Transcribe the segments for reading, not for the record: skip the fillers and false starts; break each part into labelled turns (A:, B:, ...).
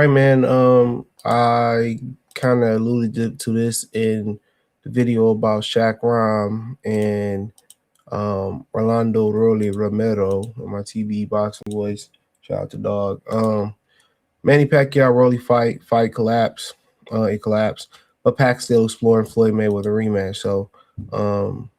A: right, man. I kind of alluded to this in the video about Shaq Ram and Orlando Rolly Romero, my TV boxing voice. Shout out to dog. Manny Pacquiao Rolly fight collapse. It collapsed, but Pac still exploring Floyd Mayweather rematch. So, um,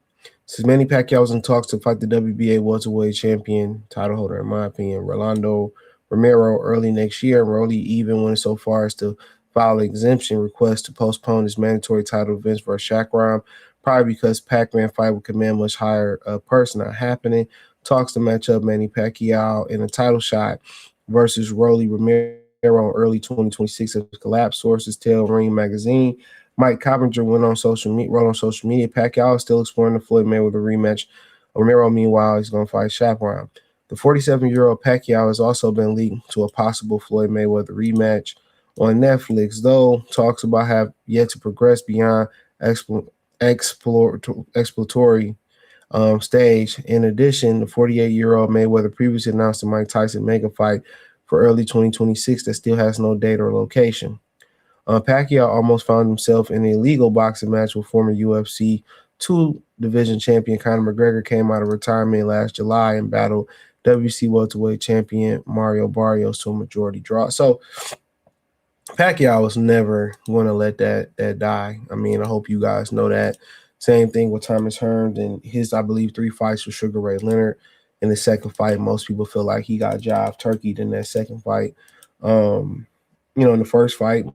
A: since Manny Pacquiao was in talks to fight the WBA welterweight champion title holder, in my opinion, Rolando Romero early next year, and Rolly even went so far as to file an exemption request to postpone his mandatory title events for Shaq Ram, probably because Pac-Man fight would command much higher purse not happening. Talks to match up Manny Pacquiao in a title shot versus Rolly Romero in early 2026 as collapse. Sources tell Ring Magazine. Mike Coppinger wrote on social media. Pacquiao is still exploring the Floyd Mayweather rematch. Romero, meanwhile, is going to fight Shaq Ram. The 47-year-old Pacquiao has also been linked to a possible Floyd Mayweather rematch on Netflix, though talks about have yet to progress beyond exploratory stage. In addition, the 48-year-old Mayweather previously announced the Mike Tyson mega fight for early 2026 that still has no date or location. Pacquiao almost found himself in an illegal boxing match with former UFC two division champion Conor McGregor came out of retirement last July and battled WC welterweight champion Mario Barrios to a majority draw. So Pacquiao was never going to let that die. I mean, I hope you guys know that. Same thing with Thomas Hearns and his, I believe, 3 fights with Sugar Ray Leonard. In the second fight, most people feel like he got jive turkeyed in that second fight. In the first fight,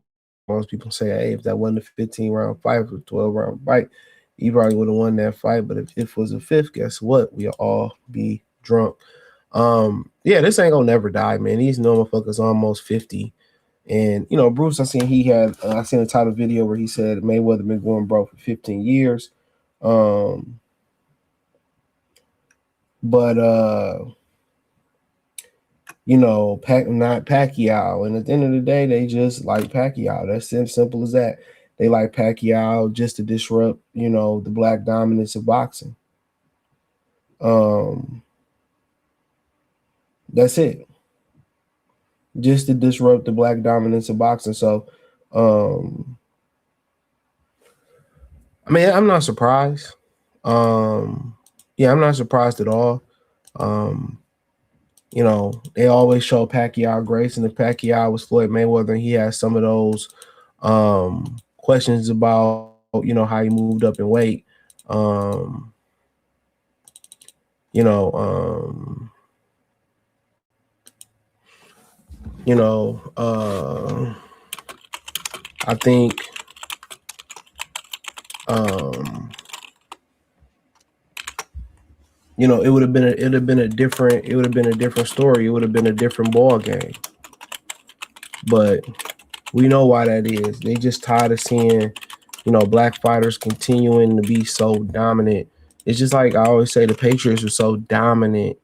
A: most people say, hey, if that wasn't a 15-round fight, it was a 12-round fight, he probably would have won that fight. But if it was a fifth, guess what? We'll all be drunk. This ain't gonna never die, man. These motherfuckers almost 50. And Bruce, I seen a title video where he said Mayweather been going broke for 15 years. Not Pacquiao. And at the end of the day, they just like Pacquiao. That's simple as that. They like Pacquiao just to disrupt, the black dominance of boxing. That's it. Just to disrupt the black dominance of boxing. So, I'm not surprised. I'm not surprised at all. They always show Pacquiao grace, and if Pacquiao was Floyd Mayweather, and he has some of those questions about, how he moved up in weight. I think it would have been a different story. It would have been a different ball game. But we know why that is. They just tired of seeing, black fighters continuing to be so dominant. It's just like I always say, the Patriots were so dominant.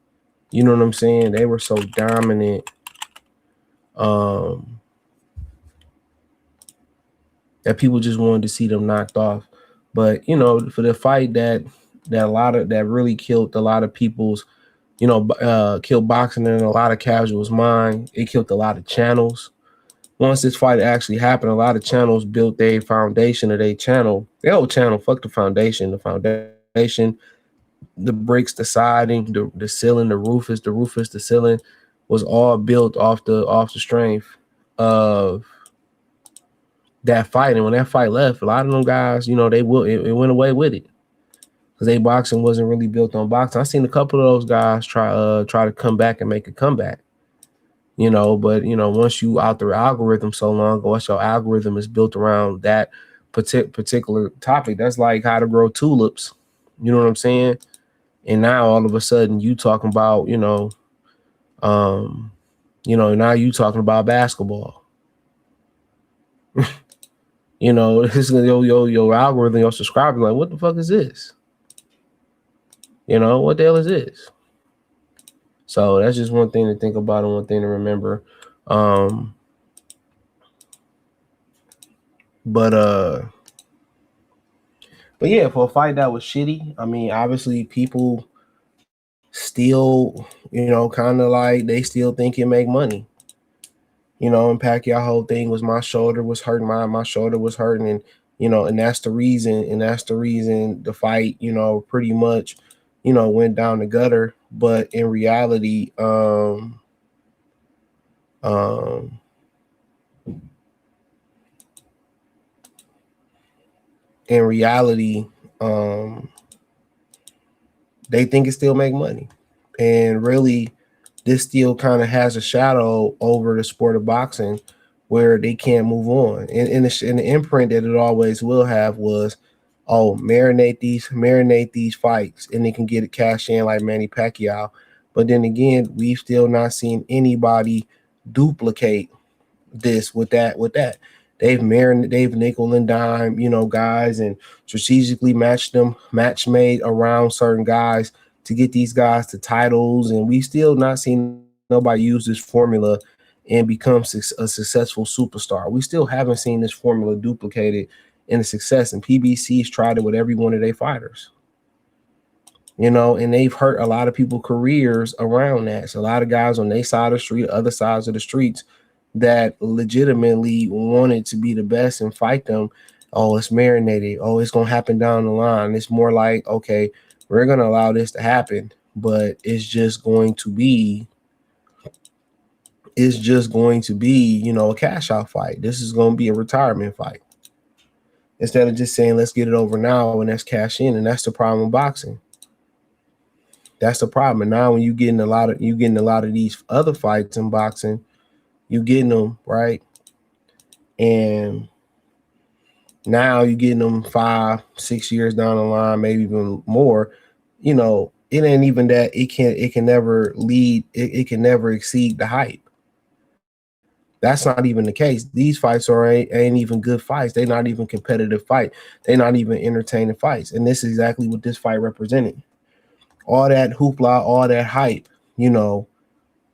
A: You know what I'm saying? They were so dominant. That people just wanted to see them knocked off. But for the fight that really killed a lot of people's, killed boxing in a lot of casuals' mind. It killed a lot of channels. Once this fight actually happened, a lot of channels built their foundation of their channel. Their whole channel, fuck the foundation. The foundation, the bricks, the siding, the ceiling, the roof, the ceiling was all built off the strength of that fight. And when that fight left, a lot of them guys, it went away with it. Because they boxing wasn't really built on boxing. I seen a couple of those guys try to come back and make a comeback. But once you out the algorithm so long, once your algorithm is built around that particular topic, that's like how to grow tulips. You know what I'm saying? And now all of a sudden you talking about, now you talking about basketball. This is your algorithm, your subscriber, like, what the fuck is this? What the hell is this? So that's just one thing to think about and one thing to remember. But yeah, for a fight that was shitty, I mean, obviously people still, kind of like they still think it make money. You know, and Pacquiao whole thing was my shoulder was hurting, my shoulder was hurting, and you know, and that's the reason the fight, you know, pretty much, you know, went down the gutter. But um, in reality, um, they think it still make money, and really, this still kind of has a shadow over the sport of boxing, where they can't move on. And in the imprint that it always will have was, oh, marinate these fights, and they can get it cash in like Manny Pacquiao. But then again, we've still not seen anybody duplicate this with that. They've nickel and dime, you know, guys, and strategically match made around certain guys to get these guys to titles, and we still not seen nobody use this formula and become a successful superstar. We still haven't seen this formula duplicated in a success, and PBC's tried it with every one of their fighters. You know, and they've hurt a lot of people careers around that. So a lot of guys on their side of the street, other sides of the streets, that legitimately wanted to be the best and fight them. Oh, it's marinated. Oh, it's gonna happen down the line. It's more like, okay, we're gonna allow this to happen, but it's just going to be, you know, a cash out fight. This is gonna be a retirement fight. Instead of just saying let's get it over now and let's cash in. And that's the problem with boxing. That's the problem. And now when you getting a lot of these other fights in boxing, you getting them right, and now you're getting them 5-6 years down the line, maybe even more. You know, it ain't even that it can never it can never exceed the hype. That's not even the case. These fights ain't even good fights. They're not even competitive fight. They're not even entertaining fights. And this is exactly what this fight represented. All that hoopla, all that hype, you know,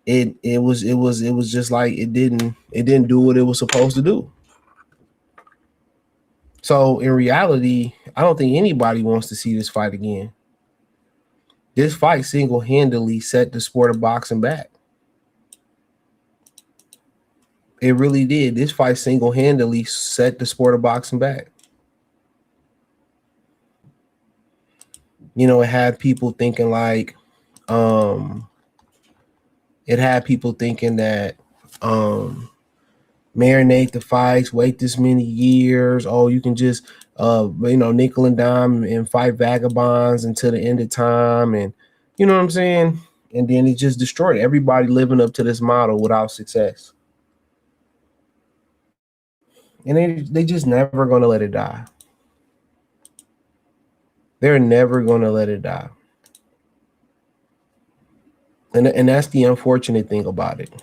A: it was just like it didn't do what it was supposed to do. So in reality, I don't think anybody wants to see this fight again. This fight single-handedly set the sport of boxing back. It really did. This fight single-handedly set the sport of boxing back. You know, it had people thinking like, um, it had people thinking that marinate the fights, wait this many years. Oh, you can just you know, nickel and dime and fight vagabonds until the end of time, and you know what I'm saying? And then it just destroyed everybody living up to this model without success. And they just never gonna let it die. They're never gonna let it die. And that's the unfortunate thing about it.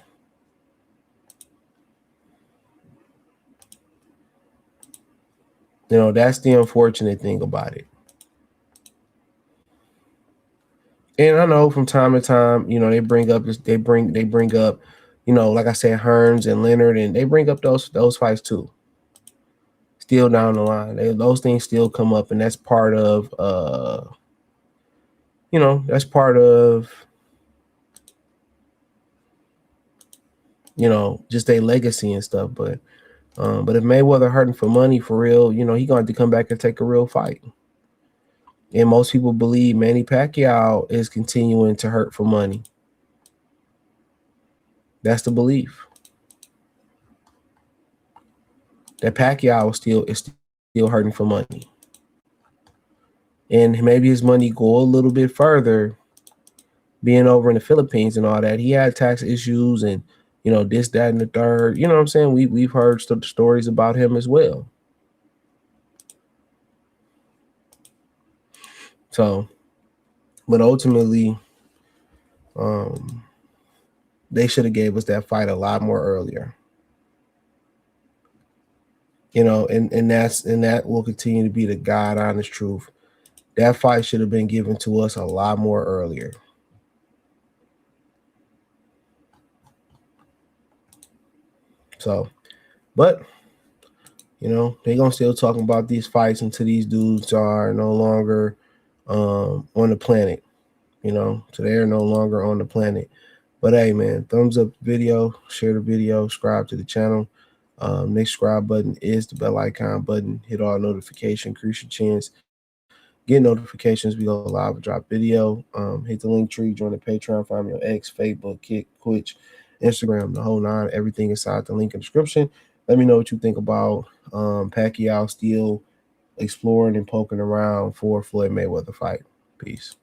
A: You know, that's the unfortunate thing about it. And I know from time to time, you know, they bring up, you know, like I said, Hearns and Leonard, and they bring up those fights too. Still down the line, those things still come up, and that's part of, you know, that's part of, you know, just their legacy and stuff. But if Mayweather hurting for money for real, you know, he going to come back and take a real fight. And most people believe Manny Pacquiao is continuing to hurt for money. That's the belief. That Pacquiao is still hurting for money. And maybe his money go a little bit further being over in the Philippines and all that. He had tax issues and, you know, this, that, and the third. You know what I'm saying? We've heard stories about him as well. So, but ultimately, um, they should have gave us that fight a lot more earlier. You know, and that will continue to be the God honest truth. That fight should have been given to us a lot more earlier. So, but you know, they're gonna still talking about these fights until these dudes are no longer on the planet. You know, so they are no longer on the planet. But hey, man, thumbs up the video, share the video, subscribe to the channel. Next subscribe button is the bell icon button. Hit all notification, increase your chance. Get notifications. We go live and drop video. Hit the link tree, join the Patreon, find me on X, Facebook, Kick, Twitch, Instagram, the whole nine. Everything inside the link in the description. Let me know what you think about Pacquiao still exploring and poking around for Floyd Mayweather fight. Peace.